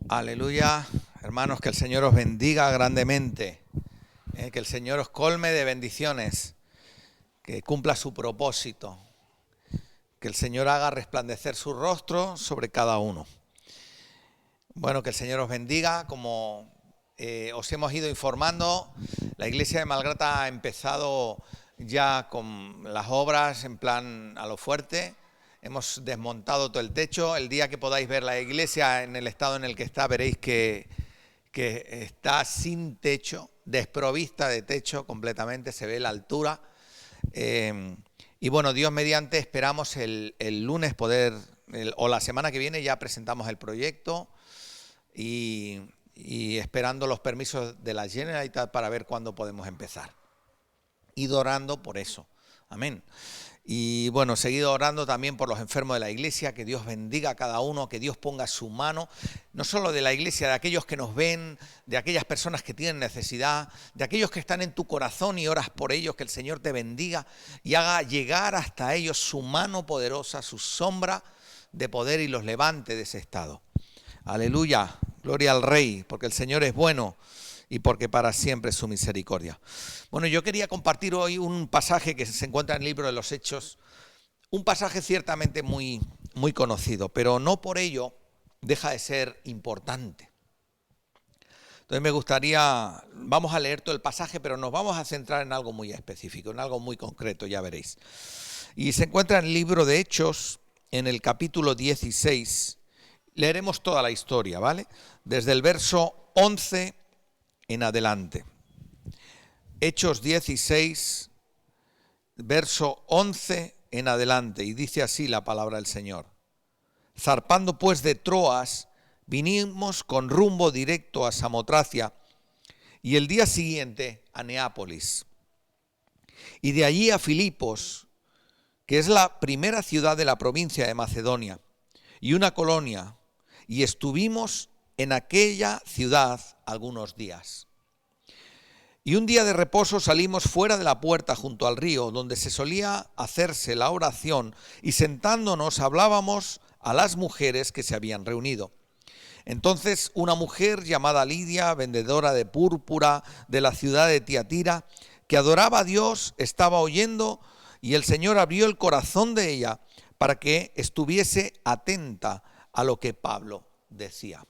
Aleluya, hermanos, que el Señor os bendiga grandemente, que el Señor os colme de bendiciones, que cumpla su propósito, que el Señor haga resplandecer su rostro sobre cada uno. Bueno, que el Señor os bendiga. Como os hemos ido informando, la Iglesia de Malgrata ha empezado ya con las obras en plan a lo fuerte. Hemos desmontado todo el techo. El día que podáis ver la iglesia en el estado en el que está, veréis que está sin techo, desprovista de techo completamente, se ve la altura. Y bueno, Dios mediante, esperamos el lunes poder, o la semana que viene ya presentamos el proyecto y esperando los permisos de la Generalitat para ver cuándo podemos empezar. Y orando por eso. Amén. Y bueno, seguido orando también por los enfermos de la iglesia, que Dios bendiga a cada uno, que Dios ponga su mano, no solo de la iglesia, de aquellos que nos ven, de aquellas personas que tienen necesidad, de aquellos que están en tu corazón y oras por ellos, que el Señor te bendiga y haga llegar hasta ellos su mano poderosa, su sombra de poder y los levante de ese estado. Aleluya, gloria al Rey, porque el Señor es bueno y porque para siempre es su misericordia. Bueno, yo quería compartir hoy un pasaje que se encuentra en el libro de los Hechos, un pasaje ciertamente muy conocido, pero no por ello deja de ser importante. Entonces me gustaría, vamos a leer todo el pasaje, pero nos vamos a centrar en algo muy específico, en algo muy concreto, ya veréis. Y se encuentra en el libro de Hechos, en el capítulo 16, leeremos toda la historia, ¿vale? Desde el verso 11 en adelante. Hechos 16, verso 11 en adelante, y dice así la palabra del Señor. Zarpando pues de Troas, vinimos con rumbo directo a Samotracia, y el día siguiente a Neápolis, y de allí a Filipos, que es la primera ciudad de la provincia de Macedonia, y una colonia, y estuvimos en aquella ciudad algunos días. Y un día de reposo salimos fuera de la puerta junto al río, donde se solía hacerse la oración, y sentándonos hablábamos a las mujeres que se habían reunido. Entonces una mujer llamada Lidia, vendedora de púrpura de la ciudad de Tiatira, que adoraba a Dios, estaba oyendo, y el Señor abrió el corazón de ella para que estuviese atenta a lo que Pablo decía.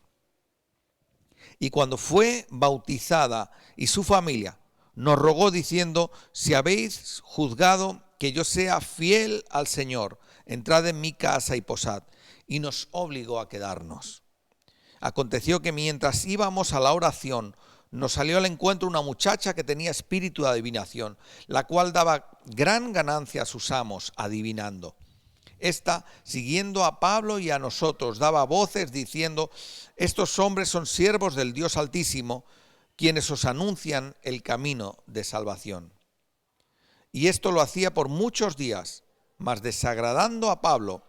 Y cuando fue bautizada y su familia, nos rogó diciendo: si habéis juzgado que yo sea fiel al Señor, entrad en mi casa y posad. Y nos obligó a quedarnos. Aconteció que mientras íbamos a la oración, nos salió al encuentro una muchacha que tenía espíritu de adivinación, la cual daba gran ganancia a sus amos adivinando. Esta, siguiendo a Pablo y a nosotros, daba voces diciendo: estos hombres son siervos del Dios Altísimo, quienes os anuncian el camino de salvación. Y esto lo hacía por muchos días, mas desagradando a Pablo,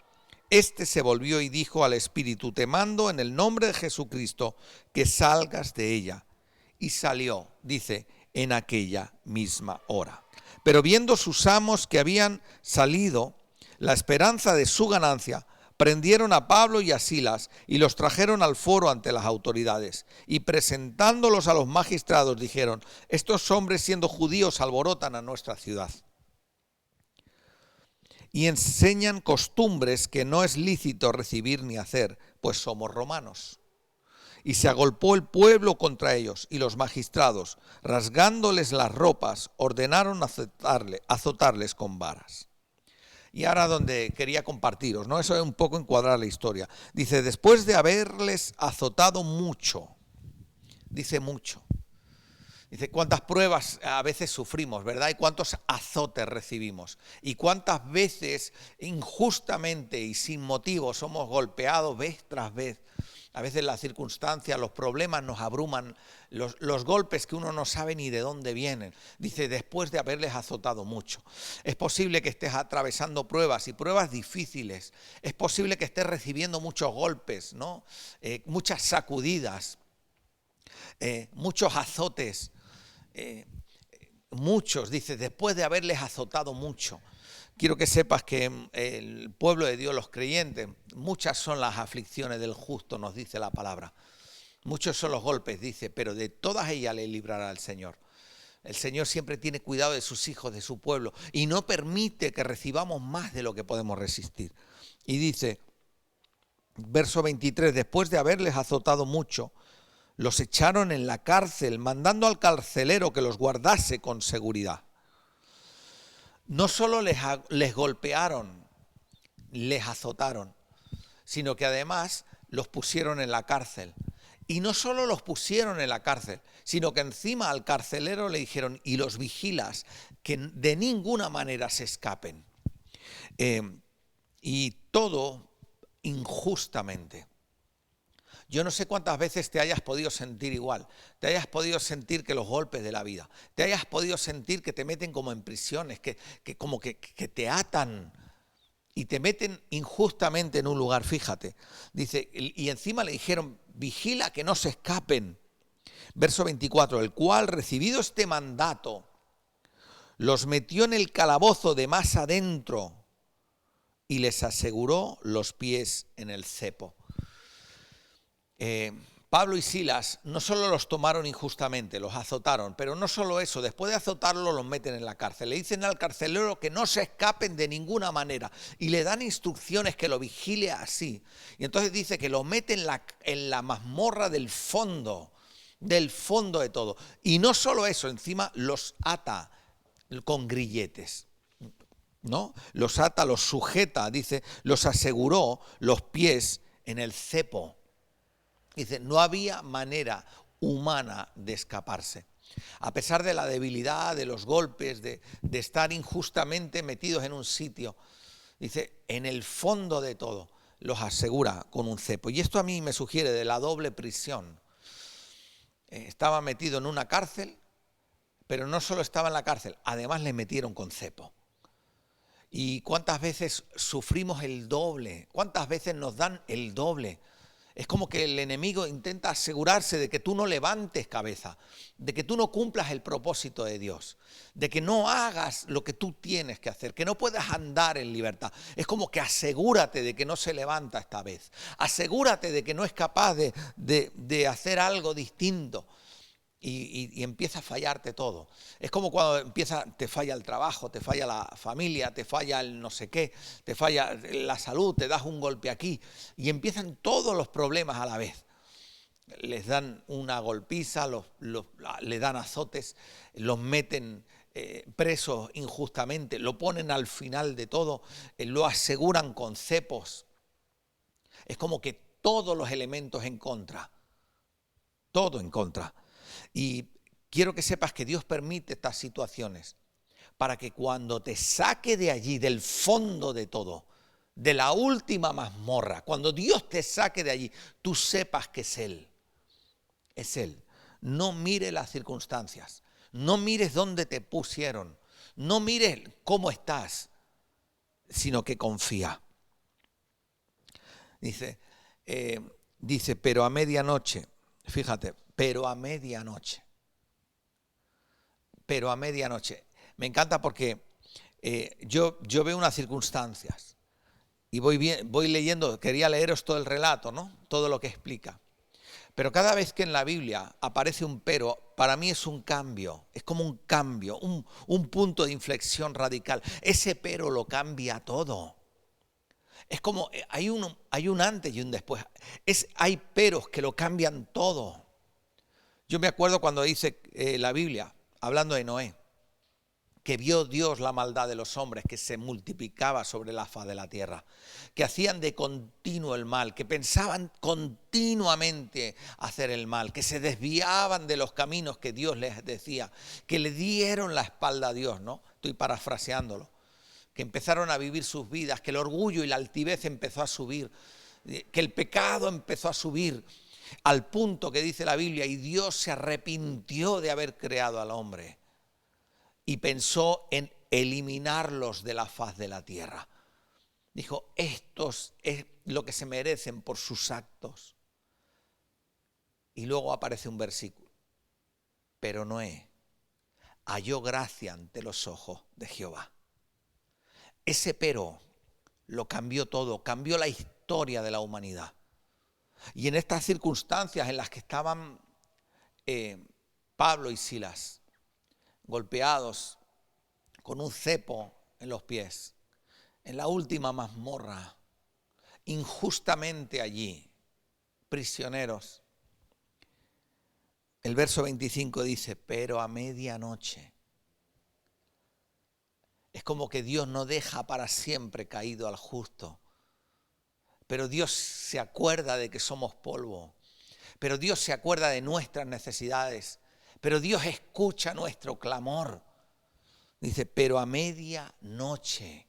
este se volvió y dijo al espíritu: te mando en el nombre de Jesucristo que salgas de ella. Y salió, dice, en aquella misma hora. Pero viendo sus amos que habían salido la esperanza de su ganancia, prendieron a Pablo y a Silas y los trajeron al foro ante las autoridades. Y presentándolos a los magistrados dijeron: estos hombres, siendo judíos, alborotan a nuestra ciudad y enseñan costumbres que no es lícito recibir ni hacer, pues somos romanos. Y se agolpó el pueblo contra ellos, y los magistrados, rasgándoles las ropas, ordenaron azotarles con varas. Y ahora donde quería compartiros, ¿no? Eso es un poco encuadrar la historia. Dice: después de haberles azotado mucho, dice mucho. Dice: cuántas pruebas a veces sufrimos, ¿verdad? Y cuántos azotes recibimos. Y cuántas veces injustamente y sin motivo somos golpeados vez tras vez. A veces las circunstancias, los problemas nos abruman, los golpes que uno no sabe ni de dónde vienen. Dice: después de haberles azotado mucho. Es posible que estés atravesando pruebas y pruebas difíciles. Es posible que estés recibiendo muchos golpes, ¿no? Muchas sacudidas, muchos azotes. Muchos, dice, después de haberles azotado mucho. Quiero que sepas que el pueblo de Dios, los creyentes, muchas son las aflicciones del justo, nos dice la palabra. Muchos son los golpes, dice, pero de todas ellas le librará el Señor. El Señor siempre tiene cuidado de sus hijos, de su pueblo, y no permite que recibamos más de lo que podemos resistir. Y dice, verso 23, después de haberles azotado mucho, los echaron en la cárcel, mandando al carcelero que los guardase con seguridad. No solo les golpearon, les azotaron, sino que además los pusieron en la cárcel. Y no solo los pusieron en la cárcel, sino que encima al carcelero le dijeron, y los vigilas, que de ninguna manera se escapen. Y todo injustamente. Yo no sé cuántas veces te hayas podido sentir igual, te hayas podido sentir que los golpes de la vida, te hayas podido sentir que te meten como en prisiones, que te atan y te meten injustamente en un lugar, fíjate. Dice, y encima le dijeron, vigila que no se escapen. Verso 24, el cual, recibido este mandato, los metió en el calabozo de más adentro y les aseguró los pies en el cepo. Pablo y Silas no solo los tomaron injustamente, los azotaron, pero no solo eso, después de azotarlos los meten en la cárcel. Le dicen al carcelero que no se escapen de ninguna manera y le dan instrucciones que lo vigile así. Y entonces dice que lo meten en la mazmorra del fondo de todo. Y no solo eso, encima los ata con grilletes, ¿no? Los ata, los sujeta, dice, los aseguró los pies en el cepo. Dice, no había manera humana de escaparse. A pesar de la debilidad, de los golpes, de estar injustamente metidos en un sitio, dice, en el fondo de todo, los asegura con un cepo. Y esto a mí me sugiere de la doble prisión. Estaba metido en una cárcel, pero no solo estaba en la cárcel, además le metieron con cepo. ¿Y cuántas veces sufrimos el doble? ¿Cuántas veces nos dan el doble? Es como que el enemigo intenta asegurarse de que tú no levantes cabeza, de que tú no cumplas el propósito de Dios, de que no hagas lo que tú tienes que hacer, que no puedas andar en libertad. Es como que asegúrate de que no se levanta esta vez, asegúrate de que no es capaz de hacer algo distinto. Y empieza a fallarte todo. Es como cuando te falla el trabajo, te falla la familia, te falla el no sé qué, te falla la salud, te das un golpe aquí y empiezan todos los problemas a la vez. Les dan una golpiza, le dan azotes, los meten presos injustamente, lo ponen al final de todo, lo aseguran con cepos. Es como que todos los elementos en contra, todo en contra. Y quiero que sepas que Dios permite estas situaciones para que cuando te saque de allí, del fondo de todo, de la última mazmorra, cuando Dios te saque de allí, tú sepas que es Él. Es Él. No mires las circunstancias, no mires dónde te pusieron, no mires cómo estás, sino que confía. Dice, pero a medianoche, fíjate, pero a medianoche. Me encanta porque yo veo unas circunstancias y voy leyendo, quería leeros todo el relato, ¿no? Todo lo que explica. Pero cada vez que en la Biblia aparece un pero, para mí es un cambio, es como un cambio, un punto de inflexión radical. Ese pero lo cambia todo. Es como, hay un antes y un después. Hay peros que lo cambian todo. Yo me acuerdo cuando dice la Biblia, hablando de Noé, que vio Dios la maldad de los hombres que se multiplicaba sobre la faz de la tierra, que hacían de continuo el mal, que pensaban continuamente hacer el mal, que se desviaban de los caminos que Dios les decía, que le dieron la espalda a Dios, ¿no? Estoy parafraseándolo. Que empezaron a vivir sus vidas, que el orgullo y la altivez empezó a subir, que el pecado empezó a subir, al punto que dice la Biblia, y Dios se arrepintió de haber creado al hombre y pensó en eliminarlos de la faz de la tierra. Dijo, estos es lo que se merecen por sus actos. Y luego aparece un versículo, pero Noé halló gracia ante los ojos de Jehová. Ese pero lo cambió todo, cambió la historia de la humanidad. Y en estas circunstancias en las que estaban Pablo y Silas, golpeados con un cepo en los pies, en la última mazmorra, injustamente allí, prisioneros. El verso 25 dice, pero a medianoche. Es como que Dios no deja para siempre caído al justo. Pero Dios se acuerda de que somos polvo. Pero Dios se acuerda de nuestras necesidades. Pero Dios escucha nuestro clamor. Dice, pero a medianoche.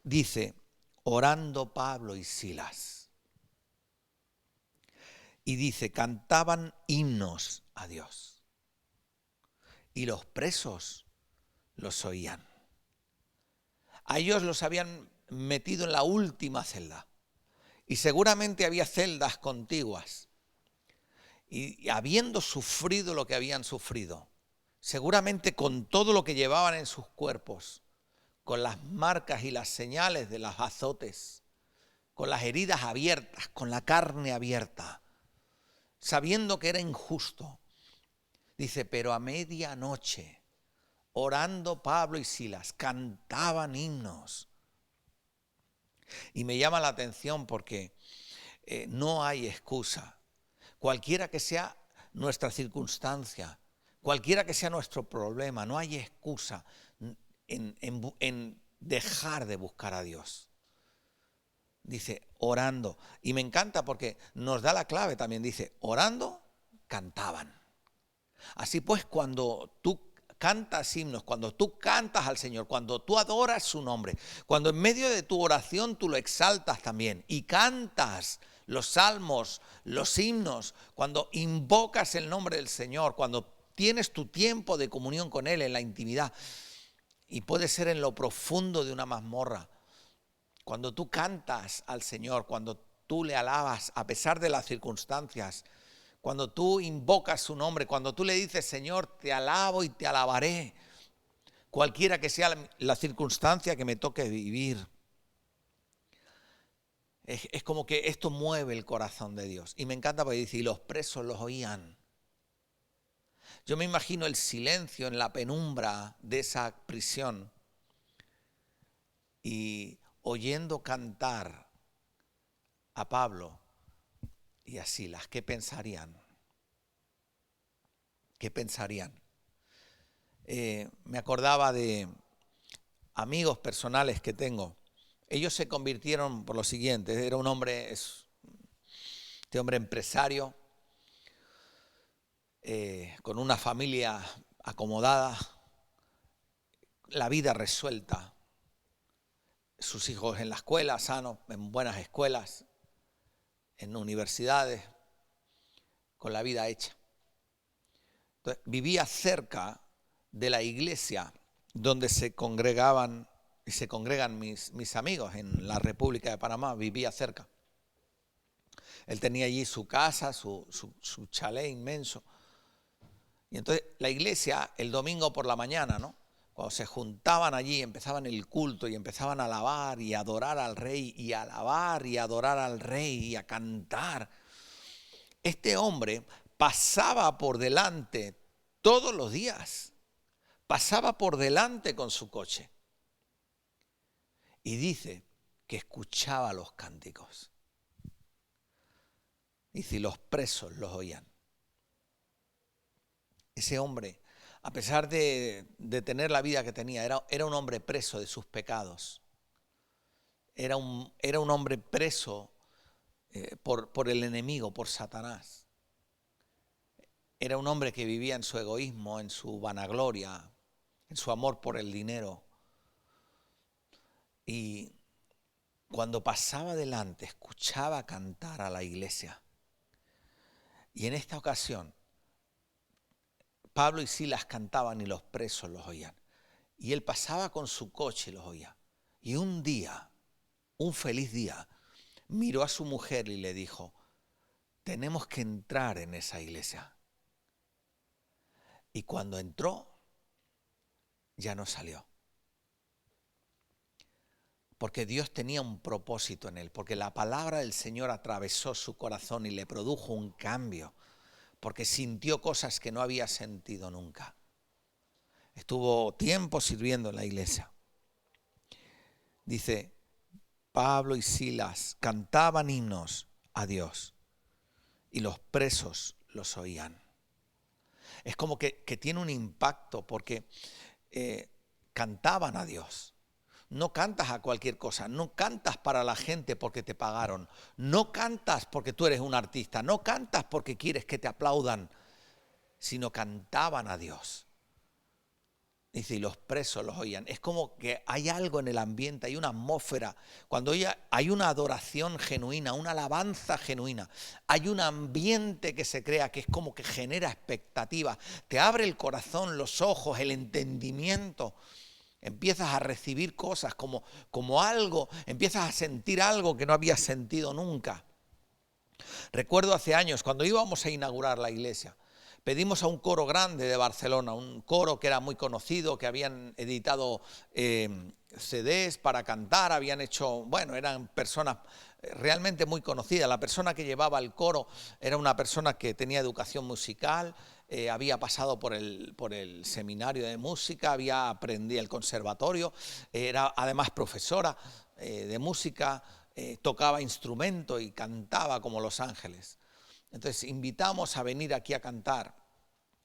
Dice, orando Pablo y Silas. Y dice, cantaban himnos a Dios. Y los presos los oían. A ellos los habían metido en la última celda. Y seguramente había celdas contiguas. Y habiendo sufrido lo que habían sufrido, seguramente con todo lo que llevaban en sus cuerpos, con las marcas y las señales de los azotes, con las heridas abiertas, con la carne abierta, sabiendo que era injusto. Dice, pero a medianoche, orando Pablo y Silas, cantaban himnos. Y me llama la atención porque no hay excusa. Cualquiera que sea nuestra circunstancia, cualquiera que sea nuestro problema, no hay excusa en dejar de buscar a Dios. Dice, orando. Y me encanta porque nos da la clave también. Dice, orando, cantaban. Así pues, cuando tú cantas himnos, cuando tú cantas al Señor, cuando tú adoras su nombre, cuando en medio de tu oración tú lo exaltas también y cantas los salmos, los himnos, cuando invocas el nombre del Señor, cuando tienes tu tiempo de comunión con Él en la intimidad, y puede ser en lo profundo de una mazmorra, cuando tú cantas al Señor, cuando tú le alabas a pesar de las circunstancias, cuando tú invocas su nombre, cuando tú le dices, Señor, te alabo y te alabaré, cualquiera que sea la circunstancia que me toque vivir. Es como que esto mueve el corazón de Dios. Y me encanta porque dice, y los presos los oían. Yo me imagino el silencio en la penumbra de esa prisión y oyendo cantar a Pablo y a Silas. ¿Qué pensarían? ¿Qué pensarían? Me acordaba de amigos personales que tengo. Ellos se convirtieron por lo siguiente. Era un hombre, este hombre empresario, con una familia acomodada, la vida resuelta, sus hijos en la escuela, sanos, en buenas escuelas, en universidades, con la vida hecha. Entonces, vivía cerca de la iglesia donde se congregaban y se congregan mis amigos en la República de Panamá, vivía cerca. Él tenía allí su casa, su chalet inmenso. Y entonces la iglesia, el domingo por la mañana, ¿no? Cuando se juntaban allí, empezaban el culto y empezaban a alabar y a adorar al rey y a alabar y a adorar al rey y a cantar. Este hombre pasaba por delante todos los días, pasaba por delante con su coche y dice que escuchaba los cánticos. Dice, y los presos los oían. Ese hombre, a pesar de tener la vida que tenía, era un hombre preso de sus pecados. Era un hombre preso por el enemigo, por Satanás. Era un hombre que vivía en su egoísmo, en su vanagloria, en su amor por el dinero. Y cuando pasaba adelante, escuchaba cantar a la iglesia. Y en esta ocasión, Pablo y Silas cantaban y los presos los oían. Y él pasaba con su coche y los oía. Y un día, un feliz día, miró a su mujer y le dijo, tenemos que entrar en esa iglesia. Y cuando entró, ya no salió. porque Dios tenía un propósito en él, porque la palabra del Señor atravesó su corazón y le produjo un cambio, porque sintió cosas que no había sentido nunca. Estuvo tiempo sirviendo en la iglesia. Dice, Pablo y Silas cantaban himnos a Dios y los presos los oían. Es como que tiene un impacto porque cantaban a Dios. No cantas a cualquier cosa, no cantas para la gente porque te pagaron, no cantas porque tú eres un artista, no cantas porque quieres que te aplaudan, sino cantaban a Dios. Dice, y los presos los oían. Es como que hay algo en el ambiente, hay una atmósfera. Cuando hay una adoración genuina, una alabanza genuina, hay un ambiente que se crea que es como que genera expectativa. Te abre el corazón, los ojos, el entendimiento. Empiezas a recibir cosas como algo, empiezas a sentir algo que no habías sentido nunca. Recuerdo hace años, cuando íbamos a inaugurar la iglesia, pedimos a un coro grande de Barcelona, un coro que era muy conocido, que habían editado CDs para cantar, habían hecho, eran personas realmente muy conocidas. La persona que llevaba el coro era una persona que tenía educación musical, había pasado por el seminario de música, había aprendido el conservatorio, era además profesora de música, tocaba instrumento y cantaba como los ángeles. Entonces invitamos a venir aquí a cantar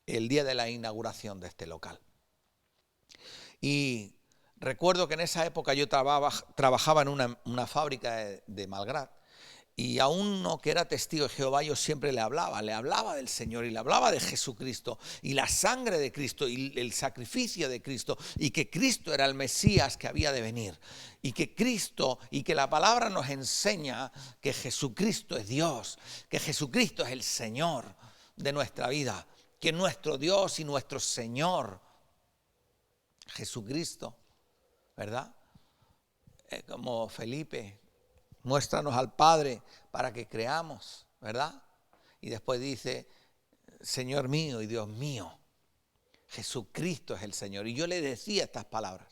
el día de la inauguración de este local. Y recuerdo que en esa época yo trabajaba en una fábrica de Malgrat, y a uno que era testigo de Jehová yo siempre le hablaba del Señor y le hablaba de Jesucristo y la sangre de Cristo y el sacrificio de Cristo y que Cristo era el Mesías que había de venir y que Cristo y que la palabra nos enseña que Jesucristo es Dios, que Jesucristo es el Señor de nuestra vida, que nuestro Dios y nuestro Señor Jesucristo, ¿verdad? Como Felipe, muéstranos al Padre para que creamos, ¿verdad? Y después dice, Señor mío y Dios mío, Jesucristo es el Señor. Y yo le decía estas palabras.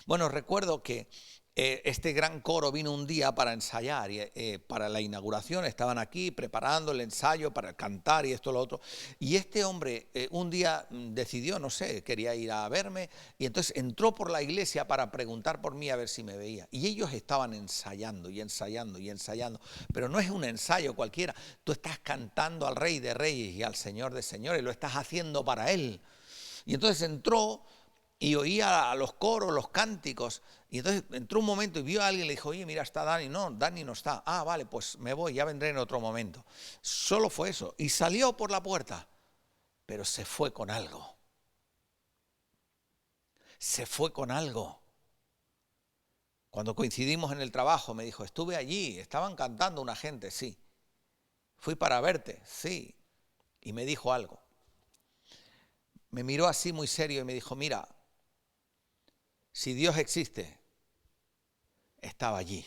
Bueno, recuerdo que este gran coro vino un día para ensayar, y, para la inauguración, estaban aquí preparando el ensayo para cantar y esto, lo otro. Y este hombre un día decidió, no sé, quería ir a verme, y entonces entró por la iglesia para preguntar por mí a ver si me veía. Y ellos estaban ensayando y ensayando y ensayando, pero no es un ensayo cualquiera, tú estás cantando al Rey de Reyes y al Señor de Señores, lo estás haciendo para Él. Y entonces entró y oía los coros, los cánticos, y entonces entró un momento y vio a alguien y le dijo, oye, mira, está Dani. No, Dani no está. Ah, vale, pues me voy, ya vendré en otro momento. Solo fue eso. Y salió por la puerta, pero se fue con algo. Se fue con algo. Cuando coincidimos en el trabajo, me dijo, estuve allí, estaban cantando una gente, sí. Fui para verte, sí. Y me dijo algo. Me miró así muy serio y me dijo, mira, si Dios existe, estaba allí,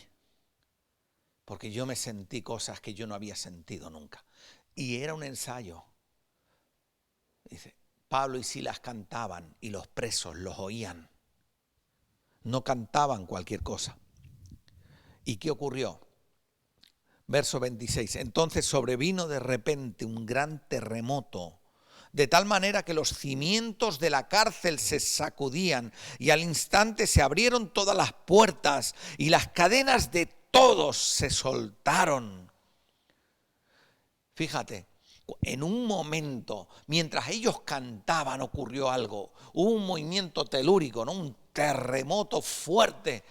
porque yo me sentí cosas que yo no había sentido nunca. Y era un ensayo. Dice, Pablo y Silas cantaban y los presos los oían. No cantaban cualquier cosa. ¿Y qué ocurrió? Verso 26. Entonces sobrevino de repente un gran terremoto, de tal manera que los cimientos de la cárcel se sacudían y al instante se abrieron todas las puertas y las cadenas de todos se soltaron. Fíjate, en un momento, mientras ellos cantaban, ocurrió algo. Hubo un movimiento telúrico, ¿no? Un terremoto fuerte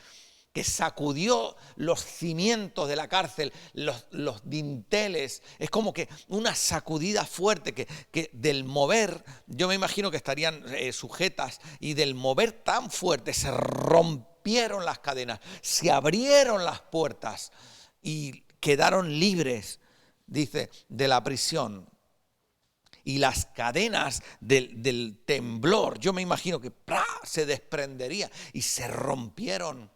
que sacudió los cimientos de la cárcel, los dinteles. Es como que una sacudida fuerte que del mover, yo me imagino que estarían sujetas, y del mover tan fuerte se rompieron las cadenas, se abrieron las puertas y quedaron libres, dice, de la prisión. Y las cadenas del temblor, yo me imagino que ¡plá!, se desprendería y se rompieron.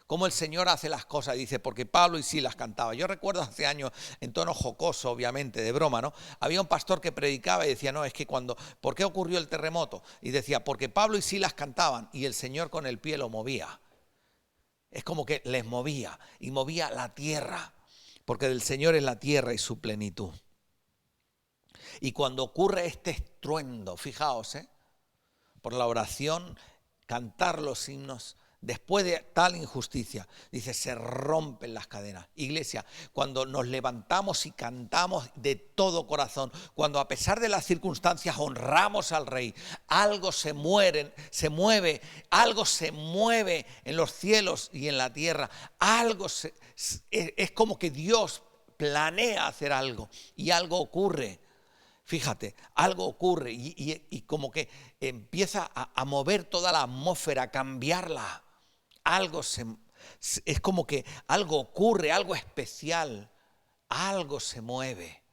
Cómo el Señor hace las cosas, dice, porque Pablo y Silas cantaba. Yo recuerdo hace años, en tono jocoso, obviamente, de broma, ¿no? Había un pastor que predicaba y decía, no, es que ¿por qué ocurrió el terremoto? Y decía, porque Pablo y Silas cantaban y el Señor con el pie lo movía. Es como que les movía y movía la tierra, porque del Señor es la tierra y su plenitud. Y cuando ocurre este estruendo, fijaos, por la oración, cantar los himnos, después de tal injusticia, dice, se rompen las cadenas. Iglesia, cuando nos levantamos y cantamos de todo corazón, cuando a pesar de las circunstancias honramos al Rey, algo se mueve, algo se mueve en los cielos y en la tierra, es como que Dios planea hacer algo y algo ocurre. Fíjate, algo ocurre y como que empieza a mover toda la atmósfera, a cambiarla. Es como que algo ocurre, algo especial, algo se mueve,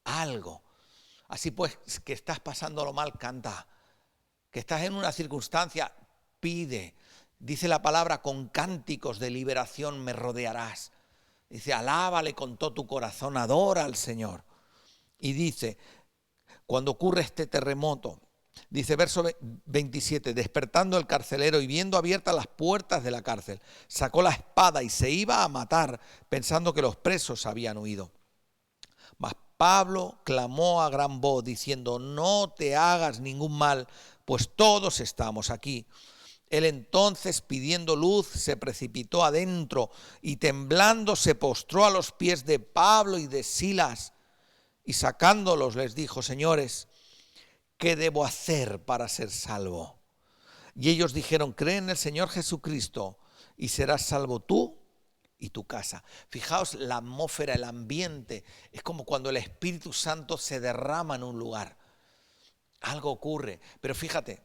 algo. Así pues, que estás pasándolo mal, canta. Que estás en una circunstancia, pide. Dice la palabra, con cánticos de liberación me rodearás. Dice, alábale con todo tu corazón, adora al Señor. Y dice, cuando ocurre este terremoto, dice verso 27, despertando el carcelero y viendo abiertas las puertas de la cárcel, sacó la espada y se iba a matar, pensando que los presos habían huido. Mas Pablo clamó a gran voz, diciendo, no te hagas ningún mal, pues todos estamos aquí. Él entonces, pidiendo luz, se precipitó adentro y temblando se postró a los pies de Pablo y de Silas. Y sacándolos les dijo, señores, ¿qué debo hacer para ser salvo? Y ellos dijeron, cree en el Señor Jesucristo y serás salvo tú y tu casa. Fijaos la atmósfera, el ambiente. Es como cuando el Espíritu Santo se derrama en un lugar. Algo ocurre. Pero fíjate,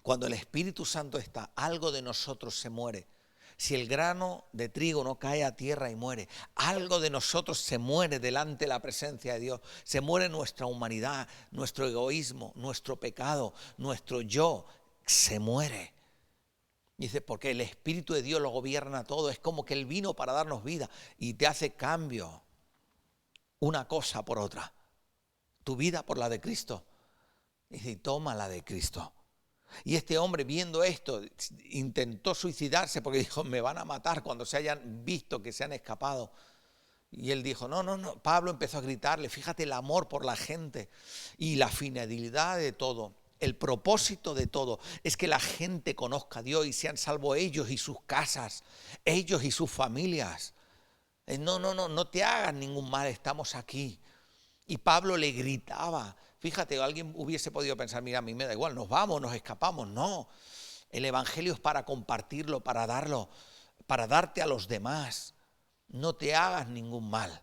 cuando el Espíritu Santo está, algo de nosotros se muere. Si el grano de trigo no cae a tierra y muere, algo de nosotros se muere delante de la presencia de Dios. Se muere nuestra humanidad, nuestro egoísmo, nuestro pecado, nuestro yo, se muere. Dice, porque el Espíritu de Dios lo gobierna todo. Es como que Él vino para darnos vida y te hace cambio. Una cosa por otra. Tu vida por la de Cristo. Dice, toma la de Cristo. Y este hombre, viendo esto, intentó suicidarse porque dijo, me van a matar cuando se hayan visto que se han escapado. Y él dijo, no. Pablo empezó a gritarle, fíjate el amor por la gente y la fidelidad de todo. El propósito de todo es que la gente conozca a Dios y sean salvos ellos y sus casas, ellos y sus familias. No te hagas ningún mal, estamos aquí. Y Pablo le gritaba. Fíjate, alguien hubiese podido pensar, mira, a mí me da igual, nos vamos, nos escapamos. No, el Evangelio es para compartirlo, para darlo, para darte a los demás. No te hagas ningún mal.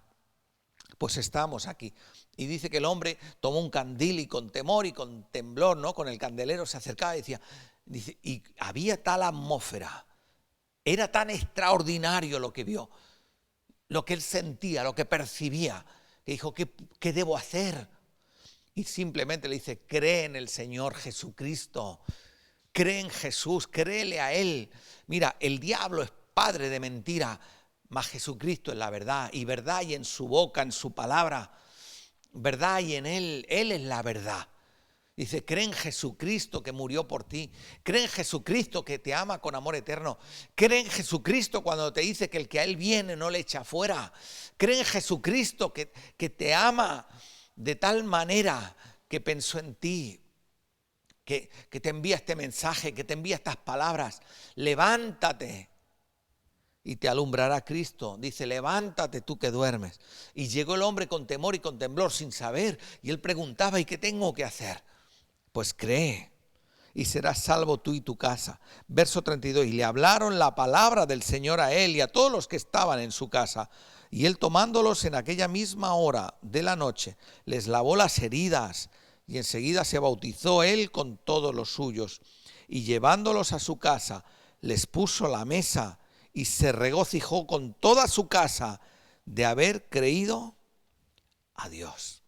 Pues estamos aquí. Y dice que el hombre tomó un candil y con temor y con temblor, ¿no? Con el candelero se acercaba y decía, y había tal atmósfera, era tan extraordinario lo que vio, lo que él sentía, lo que percibía, que dijo, ¿qué debo hacer? Y simplemente le dice, cree en el Señor Jesucristo, cree en Jesús, créele a Él. Mira, el diablo es padre de mentira, mas Jesucristo es la verdad, y verdad hay en su boca, en su palabra, verdad hay en Él es la verdad. Dice, cree en Jesucristo que murió por ti, cree en Jesucristo que te ama con amor eterno, cree en Jesucristo cuando te dice que el que a Él viene no le echa fuera, cree en Jesucristo que te ama de tal manera que pensó en ti, que te envía este mensaje, que te envía estas palabras. Levántate y te alumbrará Cristo. Dice, levántate tú que duermes. Y llegó el hombre con temor y con temblor sin saber. Y él preguntaba, ¿y qué tengo que hacer? Pues cree y serás salvo tú y tu casa. Verso 32, y le hablaron la palabra del Señor a él y a todos los que estaban en su casa. Y él tomándolos en aquella misma hora de la noche, les lavó las heridas y enseguida se bautizó él con todos los suyos. Y llevándolos a su casa, les puso la mesa y se regocijó con toda su casa de haber creído a Dios.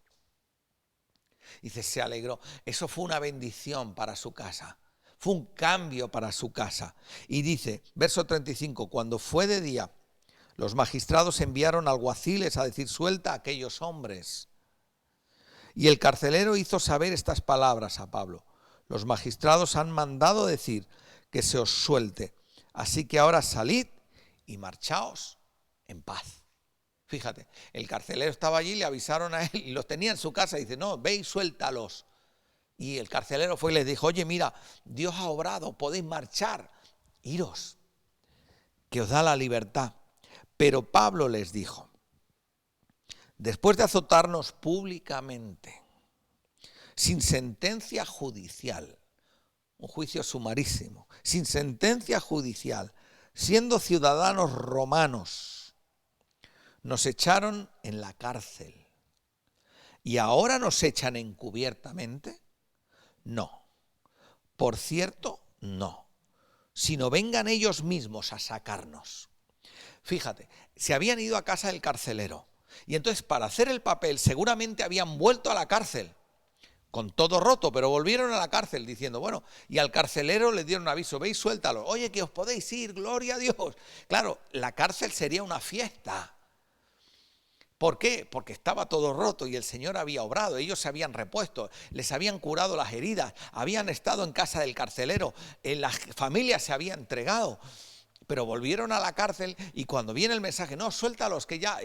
Dice, se alegró. Eso fue una bendición para su casa. Fue un cambio para su casa. Y dice, verso 35, cuando fue de día, los magistrados enviaron alguaciles a decir, suelta a aquellos hombres. Y el carcelero hizo saber estas palabras a Pablo. Los magistrados han mandado decir que se os suelte. Así que ahora salid y marchaos en paz. Fíjate, el carcelero estaba allí, le avisaron a él y los tenía en su casa. Y dice, no, ve y suéltalos. Y el carcelero fue y les dijo, oye, mira, Dios ha obrado, podéis marchar, iros, que os da la libertad. Pero Pablo les dijo, después de azotarnos públicamente, sin sentencia judicial, un juicio sumarísimo, sin sentencia judicial, siendo ciudadanos romanos, nos echaron en la cárcel. ¿Y ahora nos echan encubiertamente? No. Por cierto, no. Sino vengan ellos mismos a sacarnos. Fíjate, se habían ido a casa del carcelero. Y entonces para hacer el papel seguramente habían vuelto a la cárcel. Con todo roto, pero volvieron a la cárcel diciendo, bueno, y al carcelero le dieron aviso, veis, suéltalo. Oye, que os podéis ir, gloria a Dios. Claro, la cárcel sería una fiesta. ¿Por qué? Porque estaba todo roto y el Señor había obrado, ellos se habían repuesto, les habían curado las heridas, habían estado en casa del carcelero, la familia se había entregado, pero volvieron a la cárcel y cuando viene el mensaje, no, suéltalos, que ya,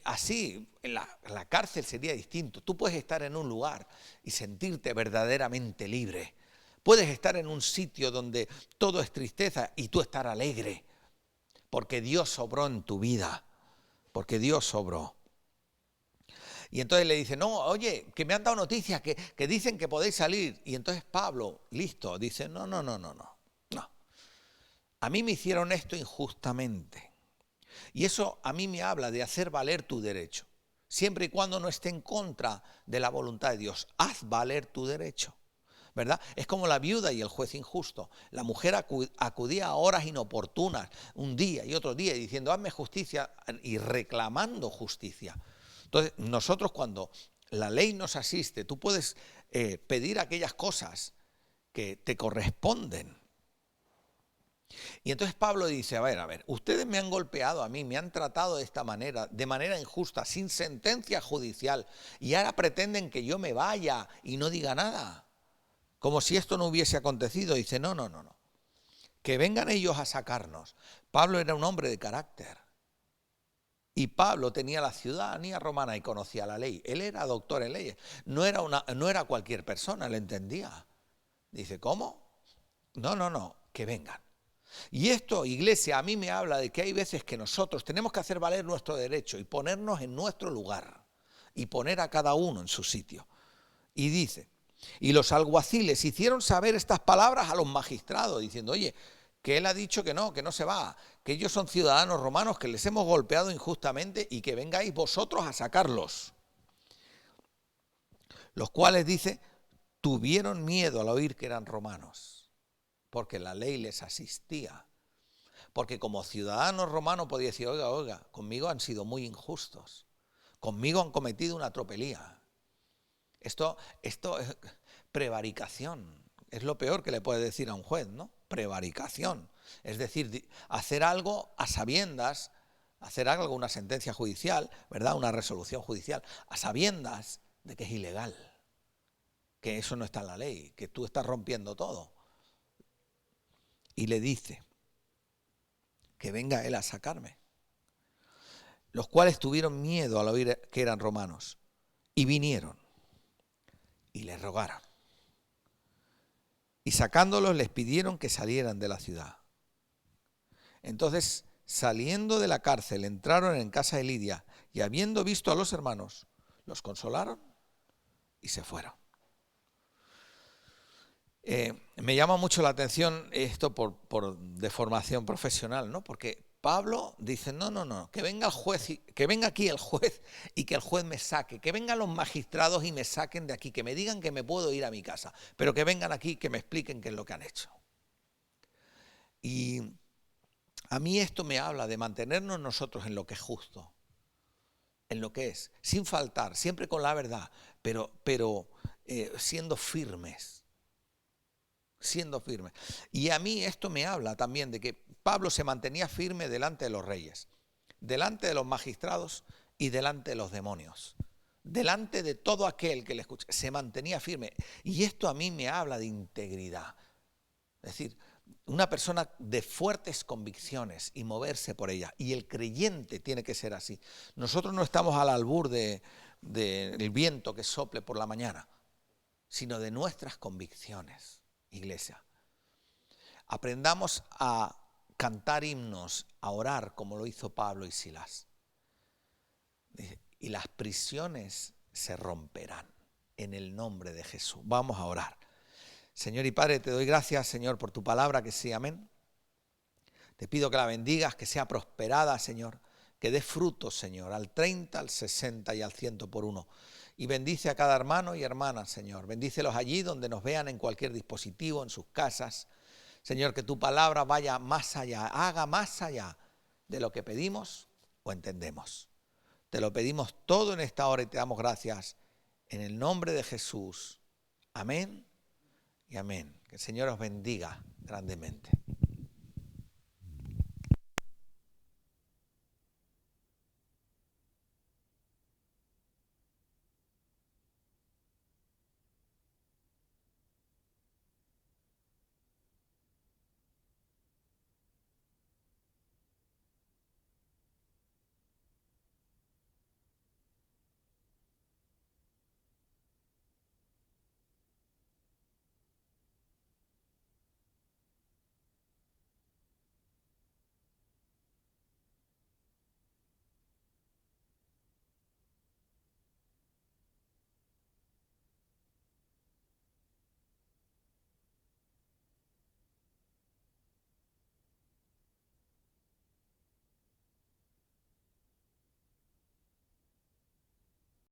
así, en la cárcel sería distinto. Tú puedes estar en un lugar y sentirte verdaderamente libre. Puedes estar en un sitio donde todo es tristeza y tú estar alegre, porque Dios obró en tu vida. Porque Dios obró. Y entonces le dice, no, oye, que me han dado noticias que dicen que podéis salir. Y entonces Pablo, listo, dice, no. A mí me hicieron esto injustamente. Y eso a mí me habla de hacer valer tu derecho. Siempre y cuando no esté en contra de la voluntad de Dios. Haz valer tu derecho. ¿Verdad? Es como la viuda y el juez injusto. La mujer acudía a horas inoportunas, un día y otro día, diciendo, hazme justicia, y reclamando justicia. Entonces, nosotros cuando la ley nos asiste, tú puedes pedir aquellas cosas que te corresponden. Y entonces Pablo dice, a ver, ustedes me han golpeado a mí, me han tratado de manera injusta, sin sentencia judicial, y ahora pretenden que yo me vaya y no diga nada. Como si esto no hubiese acontecido. Dice, no. Que vengan ellos a sacarnos. Pablo era un hombre de carácter. Y Pablo tenía la ciudadanía romana y conocía la ley. Él era doctor en leyes. No era cualquier persona, le entendía. Dice, ¿cómo? No, que vengan. Y esto, iglesia, a mí me habla de que hay veces que nosotros tenemos que hacer valer nuestro derecho y ponernos en nuestro lugar. Y poner a cada uno en su sitio. Y dice, y los alguaciles hicieron saber estas palabras a los magistrados, diciendo, oye, que él ha dicho que no se va, que ellos son ciudadanos romanos, que les hemos golpeado injustamente y que vengáis vosotros a sacarlos. Los cuales, dice, tuvieron miedo al oír que eran romanos, porque la ley les asistía. Porque como ciudadanos romanos podía decir, oiga, conmigo han sido muy injustos, conmigo han cometido una tropelía. Esto es prevaricación, es lo peor que le puede decir a un juez, ¿no? Prevaricación, es decir, hacer algo a sabiendas, hacer algo, una sentencia judicial, ¿verdad? Una resolución judicial, a sabiendas de que es ilegal, que eso no está en la ley, que tú estás rompiendo todo. Y le dice que venga él a sacarme. Los cuales tuvieron miedo al oír que eran romanos y vinieron. Y les rogaron. Y sacándolos les pidieron que salieran de la ciudad. Entonces, saliendo de la cárcel, entraron en casa de Lidia y habiendo visto a los hermanos, los consolaron y se fueron. Me llama mucho la atención esto por deformación profesional, ¿no? Porque Pablo dice, no, que venga el juez, que venga aquí el juez y que el juez me saque, que vengan los magistrados y me saquen de aquí, que me digan que me puedo ir a mi casa, pero que vengan aquí, que me expliquen qué es lo que han hecho. Y a mí esto me habla de mantenernos nosotros en lo que es justo, en lo que es, sin faltar, siempre con la verdad, pero siendo firmes. Y a mí esto me habla también de que Pablo se mantenía firme delante de los reyes, delante de los magistrados y delante de los demonios, delante de todo aquel que le escucha, se mantenía firme. Y esto a mí me habla de integridad. Es decir, una persona de fuertes convicciones y moverse por ellas. Y el creyente tiene que ser así. Nosotros no estamos al albur del viento que sople por la mañana, sino de nuestras convicciones, iglesia. Aprendamos a cantar himnos, a orar como lo hizo Pablo y Silas. Y las prisiones se romperán en el nombre de Jesús. Vamos a orar. Señor y Padre, te doy gracias, Señor, por tu palabra, que sí, amén. Te pido que la bendigas, que sea prosperada, Señor, que dé frutos, Señor, al 30, al 60 y al 100 por uno. Y bendice a cada hermano y hermana, Señor. Bendícelos allí donde nos vean en cualquier dispositivo, en sus casas. Señor, que tu palabra vaya más allá, haga más allá de lo que pedimos o entendemos. Te lo pedimos todo en esta hora y te damos gracias en el nombre de Jesús. Amén y amén. Que el Señor os bendiga grandemente.